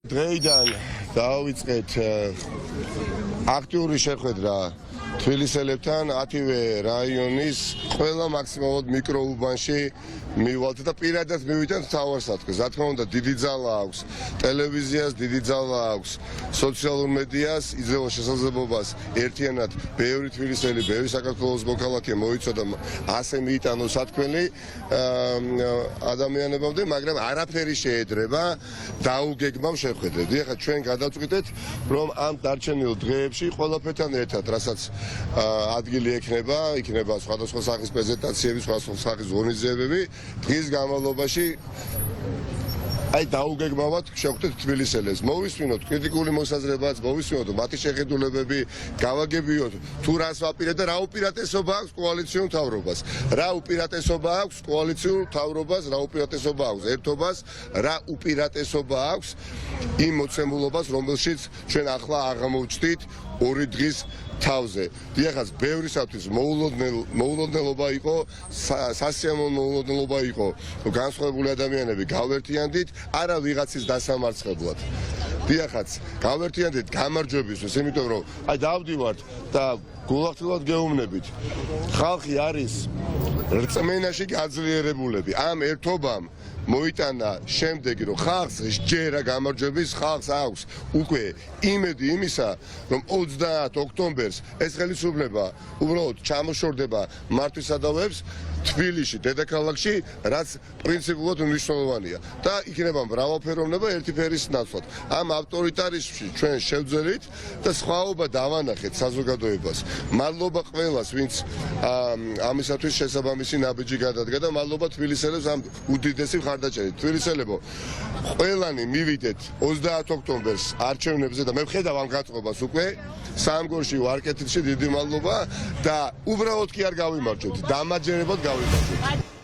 დღეიდან დავიწყეთ აქტიური შეხვედრა თბილისელებთან 10-ვე რაიონის ყველა მაქსიმალურად მიკროუბანში მივალთ და პირადად მივიდეთ თავარსათქმეს. რა თქმა უნდა, დიდი ძალა აქვს ტელევიზიას, დიდი ძალა აქვს სოციალურ მედიას, იძლევა შესაძლებლობას ერთიანად ბევრი თბილისელი, ბევრი საქართველოს მოქალაქე მოიცოდა ასე მიიტანოს სათქმელი ადამიანებამდე, მაგრამ არაფერი შეედრება დაუგეგმავ შეხვედრებს. ეხლა ჩვენ გადავწყვიტეთ, რომ ამ დარჩენილ დღეებში ყველაფერთან ერთად, რასაც ადგილი იქნება სხვადასხვა სახის პრეზენტაციები, სხვადასხვა სახის ღონისძიებები, დღის განმავლობაში დაუგეგმავად შევხვდეთ თბილისელებს, მოვისმინოთ კრიტიკული მოსაზრებაც, მოვისმინოთ მათი შეხედულებები, გავაგებიოთ თუ რას ვაპირებთ და რა უპირატესობა აქვს კოალიციურ მთავრობას. რა უპირატესობა აქვს კოალიციურ მთავრობას, რა უპირატესობა აქვს ერთობას, რა უპირატესობა აქვს იმ მოცემულობას, რომელშიც ჩვენ ახლა აღმოვჩდით 2 დღის თავზე. დიახაც, ბევრისათვის მოულოდნელობა იყო, სასიამოვნო მოულოდნელობა იყო, რომ განსხვავებული ადამიანები გავერთიანდით, არა ვიღაცის დასამარცხებლად. დიახაც, გავერთიანდით გამარჯვებისთვის, იმიტომ რომ დავდივართ და გულახდილად გეუბნებით. ხალხი არის რწმენაში გაძლიერებულები. ამ ერთობამ მოიტანა შემდეგი, რომ ხალხს სჯერა გამარჯვების, ხალხს აქვს უკვე იმედი იმისა, რომ 30 ოქტომბერს ეს ხელისუფლება უბრალოდ ჩამოშორდება მართვისადავებს თბილისში, დედაქალაქში, რაც პრინციპულად მნიშვნელოვანია და იქნება მრავალფეროვნება ერთი ფერის ნაცვლად. ამ ავტორიტარიზმში ჩვენ შევძელით და სხვაობა დავანახეთ საზოგადოებას. მადლობა ყველას, ვინც ამისათვის შესაბამისი ნაბიჯი გადადგა და მადლობა თბილისელებს ამ უდიდესი მხარდაჭერით. თბილისელებო, ყველანი მივიდეთ 30 ოქტომბერს არჩევნებზე და მე ვხედავ ამ გაწყობას უკვე სამგორში ვარკეთილში დიდი მადლობა და უბრალოდ კი არ გავიმარჯვებთ, დამაჯერებლად გავიმარჯვებთ.